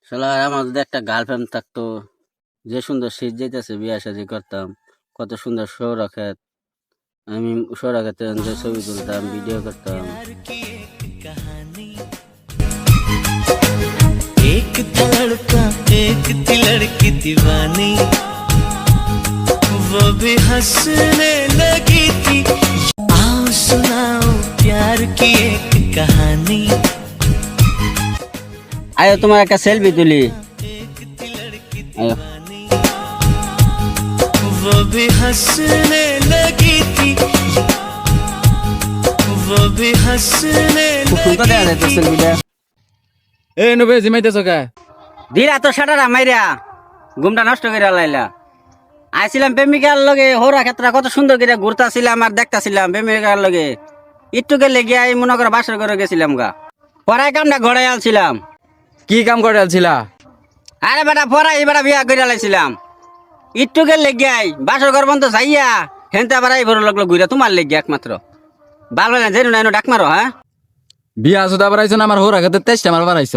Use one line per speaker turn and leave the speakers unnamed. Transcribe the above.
শালা আমার যদি একটা গার্লফ্রেন্ড থাকতো, যে সুন্দর শীত যাইতেছে বিয়া শাদি করতাম, কত সুন্দর সৌরক্ষেত। আমি সৌরক্ষেতে যে ছবি তুলতাম, ভিডিও করতাম।
एक था लड़का एक थी लड़की दीवानी, वो भी हंसने लगी थी। आओ सुनाओ प्यार की एक कहानी।
আয়ো তোমার একটা সেলফি তুলি। আয়ো
वो भी हंसने लगी थी, वो भी हंसने
খুব সুন্দর দেখা যাইতো সেলফিটা।
এ নবে জিমাইতেছ কে?
দিলা তো সাটারা মাইরা ঘুমটা নষ্ট করে লাইলা। আইছিলাম প্রেমিকার লগে হৌরা ক্ষেত্রে কত সুন্দর করে ঘুরতাছিলাম আর দেখতাছিলাম প্রেমিকার লগে। একটু গেলে গিয়া মনে করো বাসর করে গেছিলাম গা। পড়াই কামটা ঘরে আলছিলাম।
কি কাম করে আলছিলা?
আরে বেটা পড়াই বেটা বিয়া করে লাইছিলাম। একটু গেলে গিয়াই বাসর ঘর বন্ধ যাইয়া হেনতে আবার এই ভর লাগলো ঘুরে তোমার লেগে একমাত্র। ভালো না যেন না ডাক মারো হ্যাঁ।
বিয়া সুদা বাড়াইছ না আমার হোরা খেতে তেষ্টা মার বাড়াইছ।